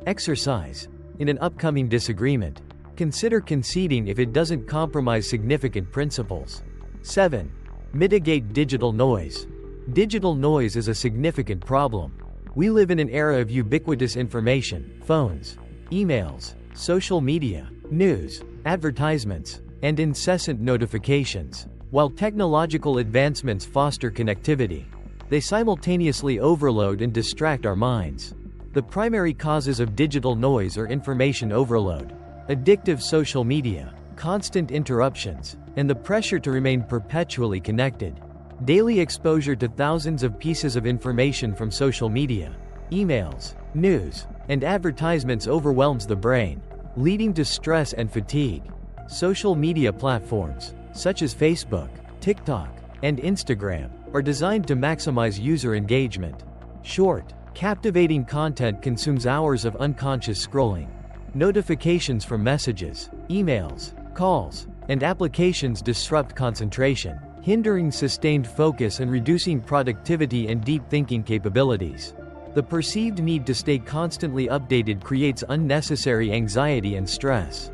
Exercise. In an upcoming disagreement, consider conceding if it doesn't compromise significant principles. 7. Mitigate digital noise. Digital noise is a significant problem. We live in an era of ubiquitous information, phones, emails, social media, news, advertisements, and incessant notifications. While technological advancements foster connectivity, they simultaneously overload and distract our minds. The primary causes of digital noise are information overload, addictive social media, constant interruptions, and the pressure to remain perpetually connected. Daily exposure to thousands of pieces of information from social media, emails, news, and advertisements overwhelms the brain, leading to stress and fatigue. Social media platforms, such as Facebook, TikTok, and Instagram, are designed to maximize user engagement. Short, captivating content consumes hours of unconscious scrolling. Notifications from messages, emails, calls, and applications disrupt concentration, hindering sustained focus and reducing productivity and deep thinking capabilities. The perceived need to stay constantly updated creates unnecessary anxiety and stress.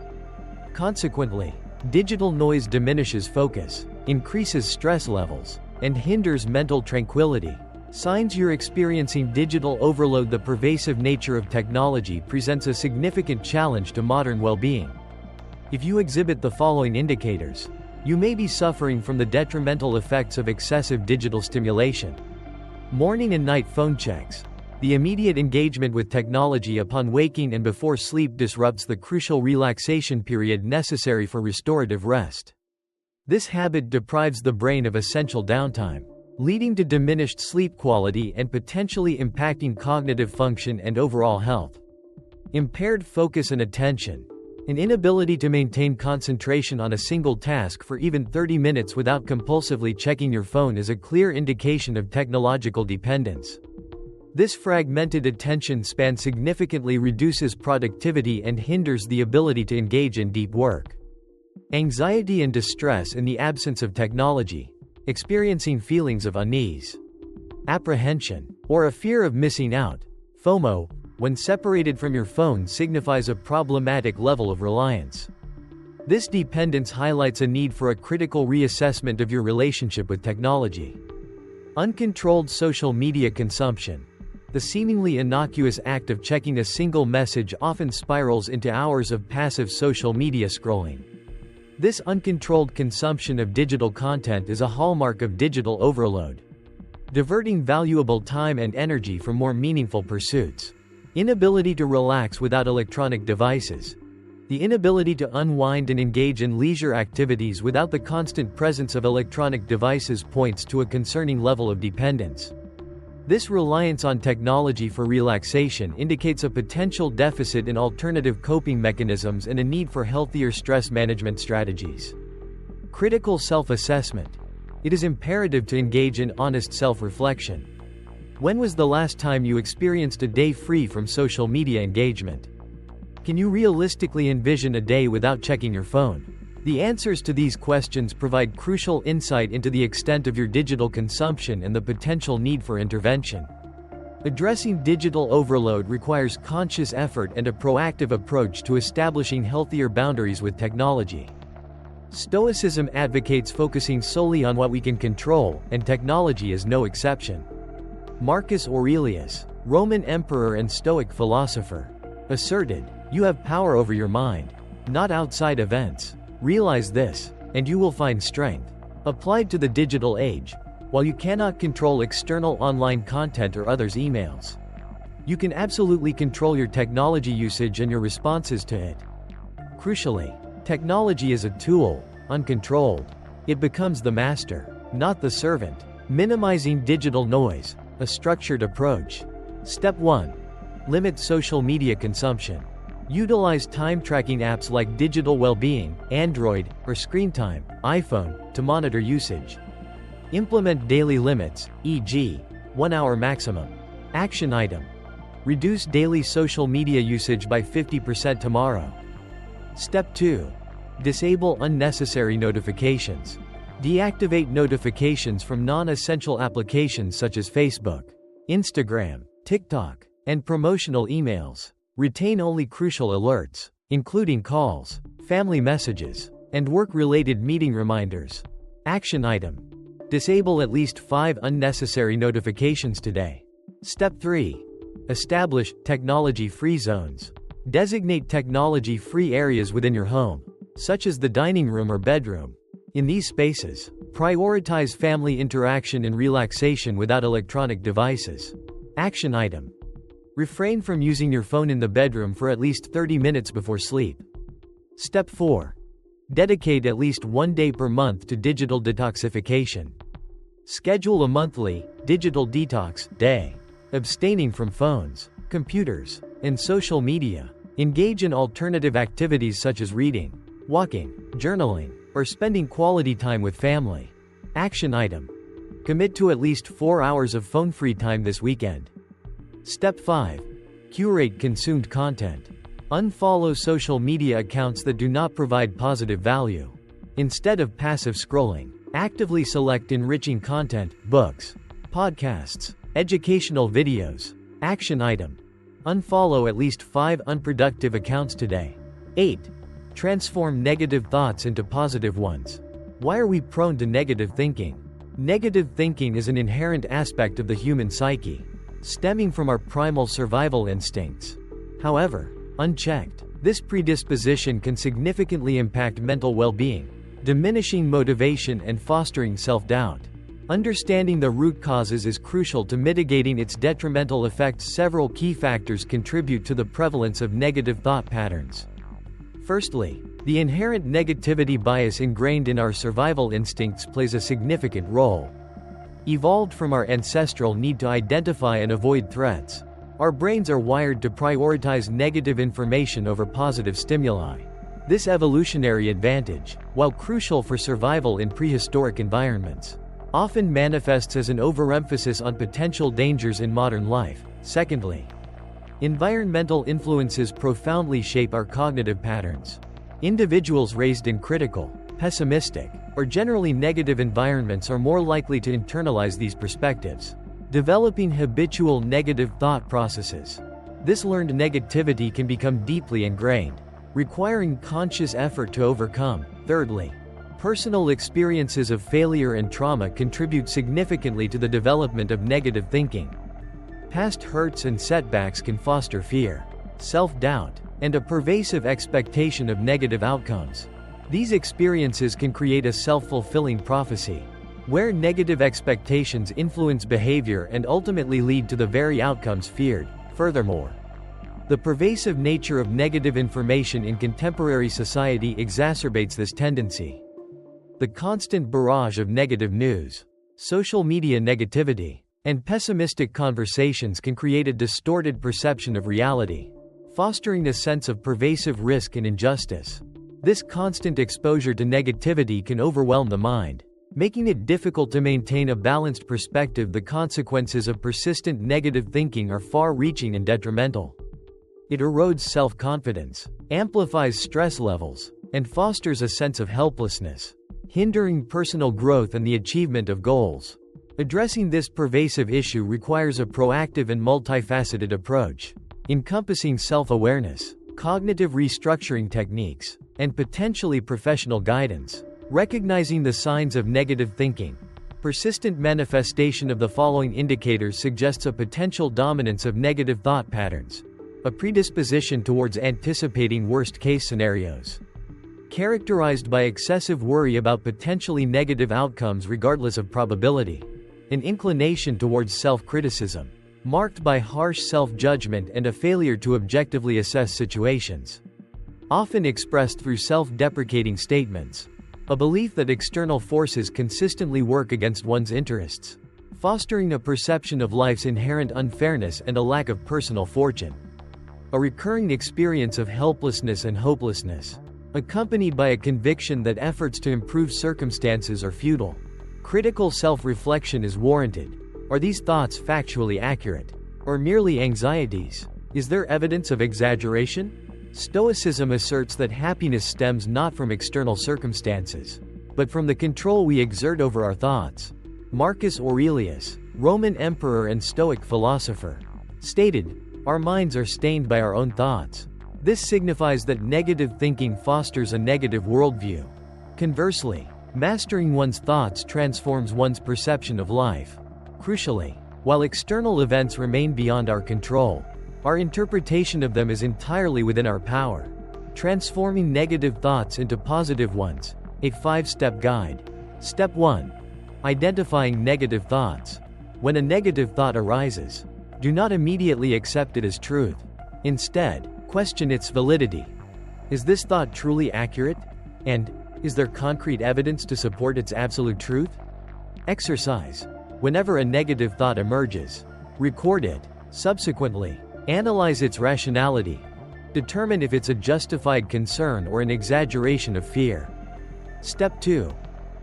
Consequently, digital noise diminishes focus, increases stress levels, and hinders mental tranquility. Signs you're experiencing digital overload. The pervasive nature of technology presents a significant challenge to modern well-being. If you exhibit the following indicators, you may be suffering from the detrimental effects of excessive digital stimulation. Morning and night phone checks. The immediate engagement with technology upon waking and before sleep disrupts the crucial relaxation period necessary for restorative rest. This habit deprives the brain of essential downtime, leading to diminished sleep quality and potentially impacting cognitive function and overall health. Impaired focus and attention. An inability to maintain concentration on a single task for even 30 minutes without compulsively checking your phone is a clear indication of technological dependence. This fragmented attention span significantly reduces productivity and hinders the ability to engage in deep work. Anxiety and distress in the absence of technology. Experiencing feelings of unease, apprehension, or a fear of missing out, FOMO, when separated from your phone signifies a problematic level of reliance. This dependence highlights a need for a critical reassessment of your relationship with technology. Uncontrolled social media consumption. The seemingly innocuous act of checking a single message often spirals into hours of passive social media scrolling. This uncontrolled consumption of digital content is a hallmark of digital overload, diverting valuable time and energy from more meaningful pursuits. Inability to relax without electronic devices. The inability to unwind and engage in leisure activities without the constant presence of electronic devices points to a concerning level of dependence. This reliance on technology for relaxation indicates a potential deficit in alternative coping mechanisms and a need for healthier stress management strategies. Critical self-assessment. It is imperative to engage in honest self-reflection. When was the last time you experienced a day free from social media engagement? Can you realistically envision a day without checking your phone? The answers to these questions provide crucial insight into the extent of your digital consumption and the potential need for intervention. Addressing digital overload requires conscious effort and a proactive approach to establishing healthier boundaries with technology. Stoicism advocates focusing solely on what we can control, and technology is no exception. Marcus Aurelius, Roman emperor and Stoic philosopher, asserted, "You have power over your mind, not outside events. Realize this, and you will find strength." Applied to the digital age, while you cannot control external online content or others' emails, you can absolutely control your technology usage and your responses to it. Crucially, technology is a tool. Uncontrolled, it becomes the master, not the servant. Minimizing digital noise, a structured approach. Step 1. Limit social media consumption. Utilize time-tracking apps like Digital Wellbeing, Android, or Screen Time, iPhone, to monitor usage. Implement daily limits, e.g., 1 hour maximum. Action item. Reduce daily social media usage by 50% tomorrow. Step 2. Disable unnecessary notifications. Deactivate notifications from non-essential applications such as Facebook, Instagram, TikTok, and promotional emails. Retain only crucial alerts, including calls, family messages, and work-related meeting reminders. Action item. Disable at least 5 unnecessary notifications today. Step 3. Establish technology-free zones. Designate technology-free areas within your home, such as the dining room or bedroom. In these spaces, prioritize family interaction and relaxation without electronic devices. Action item. Refrain from using your phone in the bedroom for at least 30 minutes before sleep. Step 4. Dedicate at least 1 day per month to digital detoxification. Schedule a monthly digital detox day. Abstaining from phones, computers, and social media. Engage in alternative activities such as reading, walking, journaling, or spending quality time with family. Action item. Commit to at least 4 hours of phone-free time this weekend. Step 5. Curate consumed content. Unfollow social media accounts that do not provide positive value. Instead of passive scrolling, actively select enriching content, books, podcasts, educational videos. Action item. Unfollow at least 5 unproductive accounts today. 8. Transform negative thoughts into positive ones. Why are we prone to negative thinking? Negative thinking is an inherent aspect of the human psyche, stemming from our primal survival instincts. However, unchecked, this predisposition can significantly impact mental well-being, diminishing motivation and fostering self-doubt. Understanding the root causes is crucial to mitigating its detrimental effects. Several key factors contribute to the prevalence of negative thought patterns. Firstly, the inherent negativity bias ingrained in our survival instincts plays a significant role. Evolved from our ancestral need to identify and avoid threats, our brains are wired to prioritize negative information over positive stimuli. This evolutionary advantage, while crucial for survival in prehistoric environments, often manifests as an overemphasis on potential dangers in modern life. Secondly, environmental influences profoundly shape our cognitive patterns. Individuals raised in critical, pessimistic, or generally negative environments are more likely to internalize these perspectives, developing habitual negative thought processes. This learned negativity can become deeply ingrained, requiring conscious effort to overcome. Thirdly, personal experiences of failure and trauma contribute significantly to the development of negative thinking. Past hurts and setbacks can foster fear, self-doubt, and a pervasive expectation of negative outcomes. These experiences can create a self-fulfilling prophecy, where negative expectations influence behavior and ultimately lead to the very outcomes feared. Furthermore, the pervasive nature of negative information in contemporary society exacerbates this tendency. The constant barrage of negative news, social media negativity, and pessimistic conversations can create a distorted perception of reality, fostering a sense of pervasive risk and injustice. This constant exposure to negativity can overwhelm the mind, making it difficult to maintain a balanced perspective. The consequences of persistent negative thinking are far-reaching and detrimental. It erodes self-confidence, amplifies stress levels, and fosters a sense of helplessness, hindering personal growth and the achievement of goals. Addressing this pervasive issue requires a proactive and multifaceted approach, encompassing self-awareness, cognitive restructuring techniques, and potentially professional guidance. Recognizing the signs of negative thinking. Persistent manifestation of the following indicators suggests a potential dominance of negative thought patterns, a predisposition towards anticipating worst-case scenarios, characterized by excessive worry about potentially negative outcomes regardless of probability, an inclination towards self-criticism, marked by harsh self-judgment and a failure to objectively assess situations, often expressed through self-deprecating statements, a belief that external forces consistently work against one's interests, fostering a perception of life's inherent unfairness and a lack of personal fortune, a recurring experience of helplessness and hopelessness, accompanied by a conviction that efforts to improve circumstances are futile. Critical self-reflection is warranted. Are these thoughts factually accurate, or merely anxieties? Is there evidence of exaggeration? Stoicism asserts that happiness stems not from external circumstances, but from the control we exert over our thoughts. Marcus Aurelius, Roman emperor and Stoic philosopher, stated, "Our minds are stained by our own thoughts." This signifies that negative thinking fosters a negative worldview. Conversely, mastering one's thoughts transforms one's perception of life. Crucially, while external events remain beyond our control, our interpretation of them is entirely within our power. Transforming negative thoughts into positive ones, a 5-step guide. Step 1. Identifying negative thoughts. When a negative thought arises, do not immediately accept it as truth. Instead, question its validity. Is this thought truly accurate? And, is there concrete evidence to support its absolute truth? Exercise. Whenever a negative thought emerges, record it. Subsequently, analyze its rationality. Determine if it's a justified concern or an exaggeration of fear. Step 2.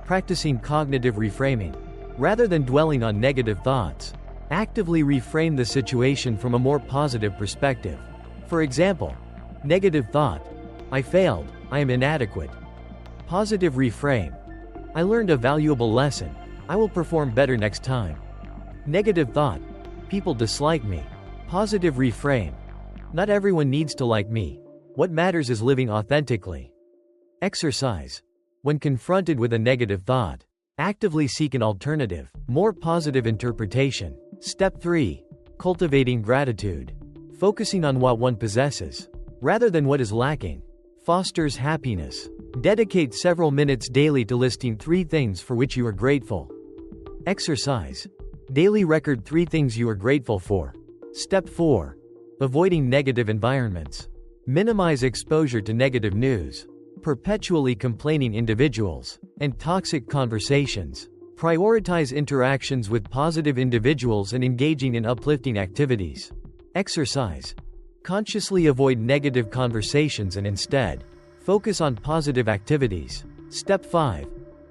Practicing cognitive reframing. Rather than dwelling on negative thoughts, actively reframe the situation from a more positive perspective. For example, negative thought, "I failed, I am inadequate." Positive reframe, "I learned a valuable lesson, I will perform better next time." Negative thought, "People dislike me." Positive reframe, "Not everyone needs to like me. What matters is living authentically." Exercise. When confronted with a negative thought, actively seek an alternative, more positive interpretation. Step 3. Cultivating gratitude. Focusing on what one possesses, rather than what is lacking, fosters happiness. Dedicate several minutes daily to listing 3 things for which you are grateful. Exercise. Daily record 3 things you are grateful for. Step 4. Avoiding negative environments. Minimize exposure to negative news, perpetually complaining individuals, and toxic conversations. Prioritize interactions with positive individuals and engaging in uplifting activities. Exercise. Consciously avoid negative conversations and instead, focus on positive activities. Step 5.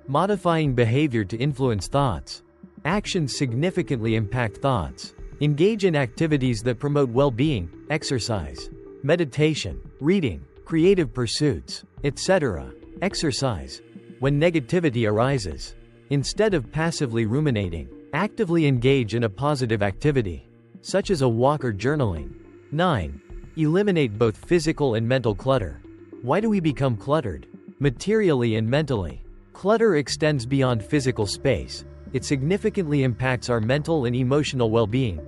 Modifying behavior to influence thoughts. Actions significantly impact thoughts. Engage in activities that promote well-being, exercise, meditation, reading, creative pursuits, etc. Exercise. When negativity arises, instead of passively ruminating, actively engage in a positive activity, such as a walk or journaling. 9. Eliminate both physical and mental clutter. Why do we become cluttered? Materially and mentally. Clutter extends beyond physical space. It significantly impacts our mental and emotional well-being.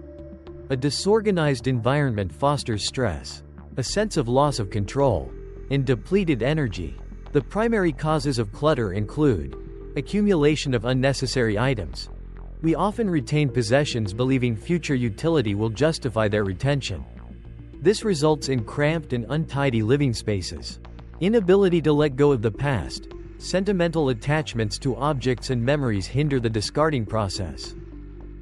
A disorganized environment fosters stress, a sense of loss of control, and depleted energy. The primary causes of clutter include accumulation of unnecessary items. We often retain possessions believing future utility will justify their retention. This results in cramped and untidy living spaces. Inability to let go of the past. Sentimental attachments to objects and memories hinder the discarding process.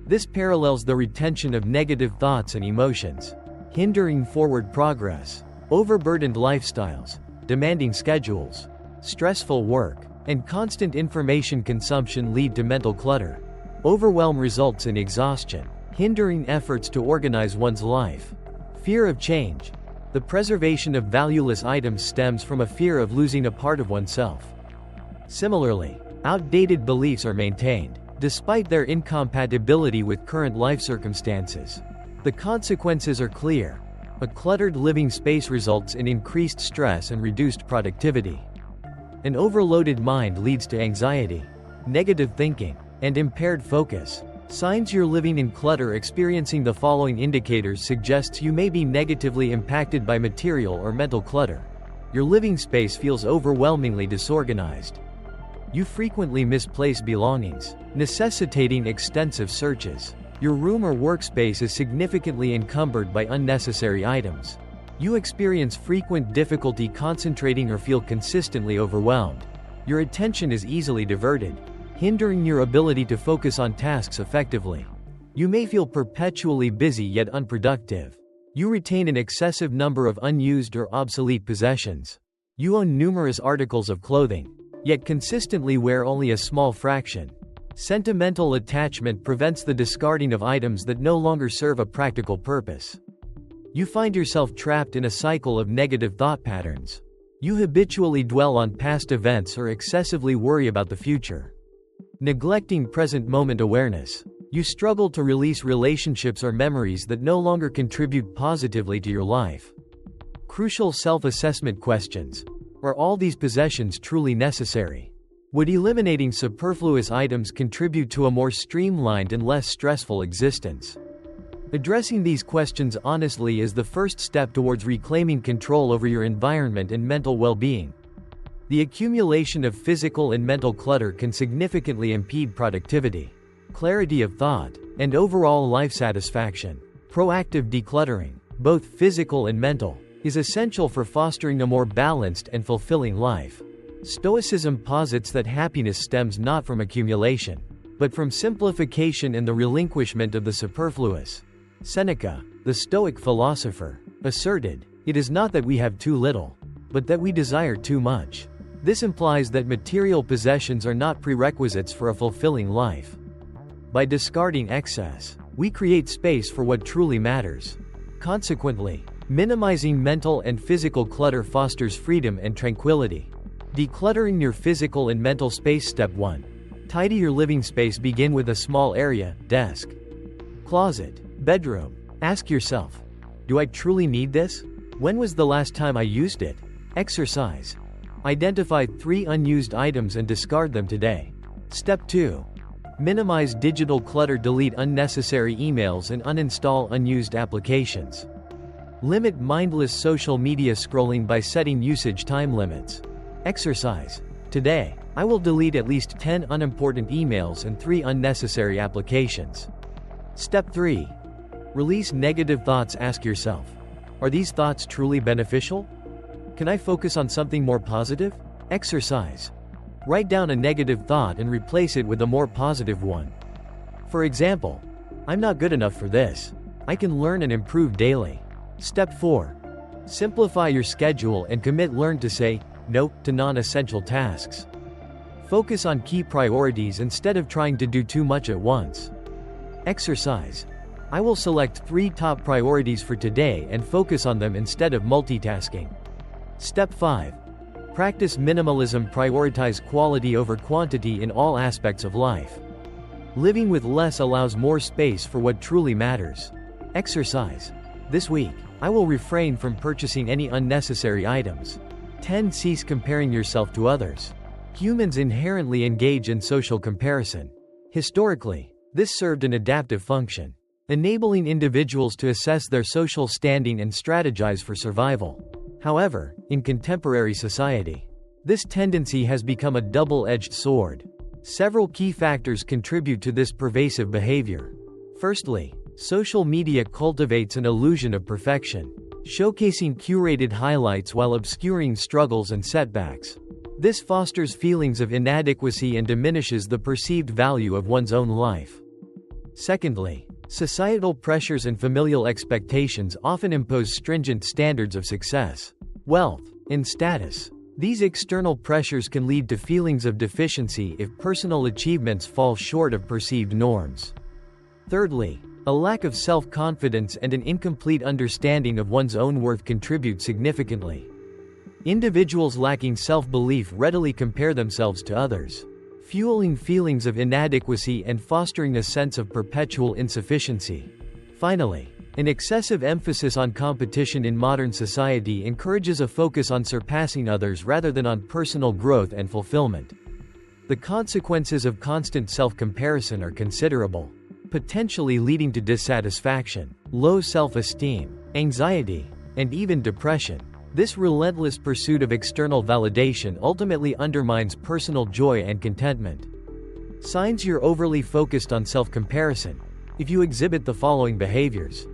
This parallels the retention of negative thoughts and emotions, hindering forward progress. Overburdened lifestyles, demanding schedules, stressful work, and constant information consumption lead to mental clutter. Overwhelm results in exhaustion, hindering efforts to organize one's life. Fear of change. The preservation of valueless items stems from a fear of losing a part of oneself. Similarly, outdated beliefs are maintained, despite their incompatibility with current life circumstances. The consequences are clear. A cluttered living space results in increased stress and reduced productivity. An overloaded mind leads to anxiety, negative thinking, and impaired focus. Signs you're living in clutter. Experiencing the following indicators suggests you may be negatively impacted by material or mental clutter. Your living space feels overwhelmingly disorganized. You frequently misplace belongings, necessitating extensive searches. Your room or workspace is significantly encumbered by unnecessary items. You experience frequent difficulty concentrating or feel consistently overwhelmed. Your attention is easily diverted, hindering your ability to focus on tasks effectively. You may feel perpetually busy yet unproductive. You retain an excessive number of unused or obsolete possessions. You own numerous articles of clothing, yet consistently wear only a small fraction. Sentimental attachment prevents the discarding of items that no longer serve a practical purpose. You find yourself trapped in a cycle of negative thought patterns. You habitually dwell on past events or excessively worry about the future. Neglecting present moment awareness. You struggle to release relationships or memories that no longer contribute positively to your life. Crucial self-assessment questions. Are all these possessions truly necessary? Would eliminating superfluous items contribute to a more streamlined and less stressful existence? Addressing these questions honestly is the first step towards reclaiming control over your environment and mental well-being. The accumulation of physical and mental clutter can significantly impede productivity, clarity of thought, and overall life satisfaction. Proactive decluttering, both physical and mental, is essential for fostering a more balanced and fulfilling life. Stoicism posits that happiness stems not from accumulation, but from simplification and the relinquishment of the superfluous. Seneca, the Stoic philosopher, asserted, "It is not that we have too little, but that we desire too much." This implies that material possessions are not prerequisites for a fulfilling life. By discarding excess, we create space for what truly matters. Consequently, minimizing mental and physical clutter fosters freedom and tranquility. Decluttering your physical and mental space. Step 1. Tidy your living space. Begin with a small area, desk, closet, bedroom. Ask yourself, do I truly need this? When was the last time I used it? Exercise. Identify 3 unused items and discard them today. Step 2. Minimize digital clutter. Delete unnecessary emails and uninstall unused applications. Limit mindless social media scrolling by setting usage time limits. Exercise. Today, I will delete at least 10 unimportant emails and 3 unnecessary applications. Step 3. Release negative thoughts. Ask yourself, are these thoughts truly beneficial? Can I focus on something more positive? Exercise. Write down a negative thought and replace it with a more positive one. For example, I'm not good enough for this. I can learn and improve daily. Step 4. Simplify your schedule and commit. Learn to say no to non-essential tasks. Focus on key priorities instead of trying to do too much at once. Exercise. I will select 3 top priorities for today and focus on them instead of multitasking. Step 5. Practice minimalism. Prioritize quality over quantity in all aspects of life. Living with less allows more space for what truly matters. Exercise. This week, I will refrain from purchasing any unnecessary items. 10. Cease comparing yourself to others. Humans inherently engage in social comparison. Historically, this served an adaptive function, enabling individuals to assess their social standing and strategize for survival. However, in contemporary society, this tendency has become a double-edged sword. Several key factors contribute to this pervasive behavior. Firstly, social media cultivates an illusion of perfection, showcasing curated highlights while obscuring struggles and setbacks. This fosters feelings of inadequacy and diminishes the perceived value of one's own life. Secondly, societal pressures and familial expectations often impose stringent standards of success, wealth, and status. These external pressures can lead to feelings of deficiency if personal achievements fall short of perceived norms. Thirdly, A lack of self-confidence and an incomplete understanding of one's own worth contribute significantly. Individuals lacking self-belief readily compare themselves to others, fueling feelings of inadequacy and fostering a sense of perpetual insufficiency. Finally, an excessive emphasis on competition in modern society encourages a focus on surpassing others rather than on personal growth and fulfillment. The consequences of constant self-comparison are considerable, potentially leading to dissatisfaction, low self-esteem, anxiety, and even depression. This relentless pursuit of external validation ultimately undermines personal joy and contentment. Signs you're overly focused on self-comparison. If you exhibit the following behaviors,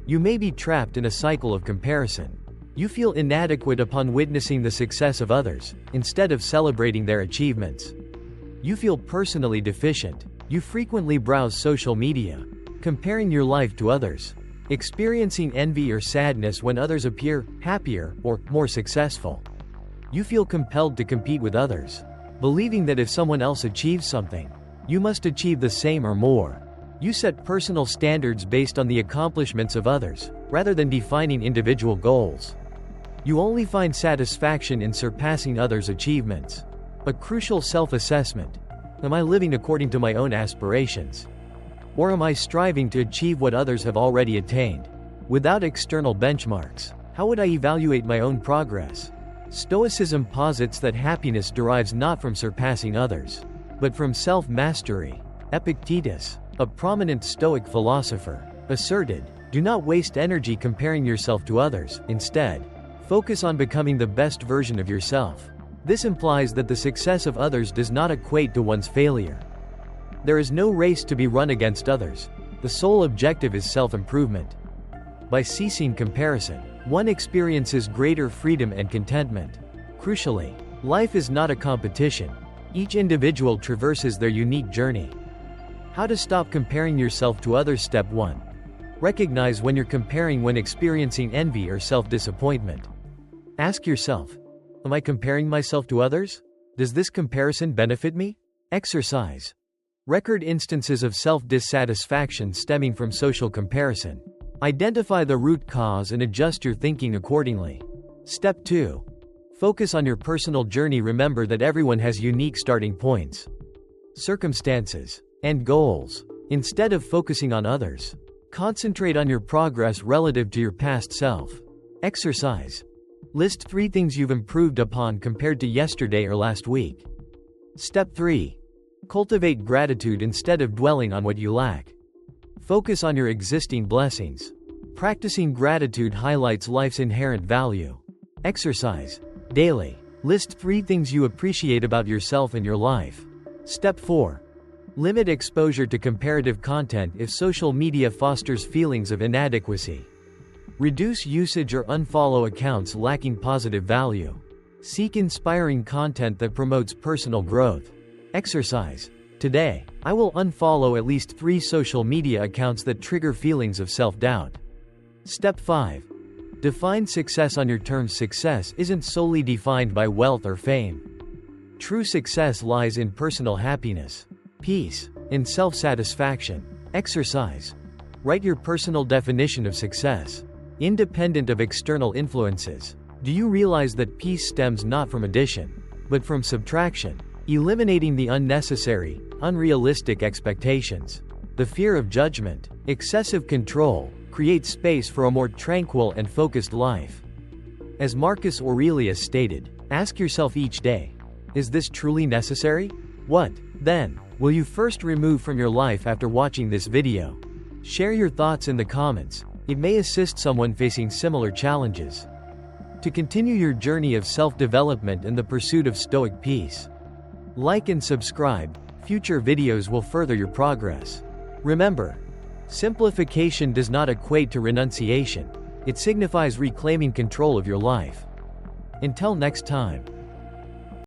you may be trapped in a cycle of comparison. You feel inadequate upon witnessing the success of others, instead of celebrating their achievements. You feel personally deficient. You frequently browse social media, comparing your life to others, experiencing envy or sadness when others appear happier or more successful. You feel compelled to compete with others, believing that if someone else achieves something, you must achieve the same or more. You set personal standards based on the accomplishments of others, rather than defining individual goals. You only find satisfaction in surpassing others' achievements. A crucial self-assessment. Am I living according to my own aspirations? Or am I striving to achieve what others have already attained? Without external benchmarks, how would I evaluate my own progress? Stoicism posits that happiness derives not from surpassing others, but from self-mastery. Epictetus, a prominent Stoic philosopher, asserted, "Do not waste energy comparing yourself to others. Instead, focus on becoming the best version of yourself." This implies that the success of others does not equate to one's failure. There is no race to be run against others. The sole objective is self-improvement. By ceasing comparison, one experiences greater freedom and contentment. Crucially, life is not a competition. Each individual traverses their unique journey. How to stop comparing yourself to others. Step 1. Recognize when you're comparing when experiencing envy or self-disappointment. Ask yourself, am I comparing myself to others? Does this comparison benefit me? Exercise. Record instances of self-dissatisfaction stemming from social comparison. Identify the root cause and adjust your thinking accordingly. Step 2. Focus on your personal journey. Remember that everyone has unique starting points, circumstances, and goals. Instead of focusing on others, concentrate on your progress relative to your past self. Exercise. List 3 things you've improved upon compared to yesterday or last week. Step 3. Cultivate gratitude instead of dwelling on what you lack. Focus on your existing blessings. Practicing gratitude highlights life's inherent value. Exercise. Daily. List 3 things you appreciate about yourself and your life. Step 4. Limit exposure to comparative content if social media fosters feelings of inadequacy. Reduce usage or unfollow accounts lacking positive value. Seek inspiring content that promotes personal growth. Exercise. Today, I will unfollow at least 3 social media accounts that trigger feelings of self-doubt. Step 5. Define success on your terms. Success isn't solely defined by wealth or fame. True success lies in personal happiness, peace, and self-satisfaction. Exercise. Write your personal definition of success, independent of external influences. Do you realize that peace stems not from addition, but from subtraction? Eliminating the unnecessary, unrealistic expectations, the fear of judgment, excessive control, creates space for a more tranquil and focused life. As Marcus Aurelius stated, ask yourself each day, is this truly necessary? What, then, will you first remove from your life after watching this video? Share your thoughts in the comments. It may assist someone facing similar challenges. To continue your journey of self-development and the pursuit of Stoic peace, like and subscribe. Future videos will further your progress. Remember, simplification does not equate to renunciation. It signifies reclaiming control of your life. Until next time.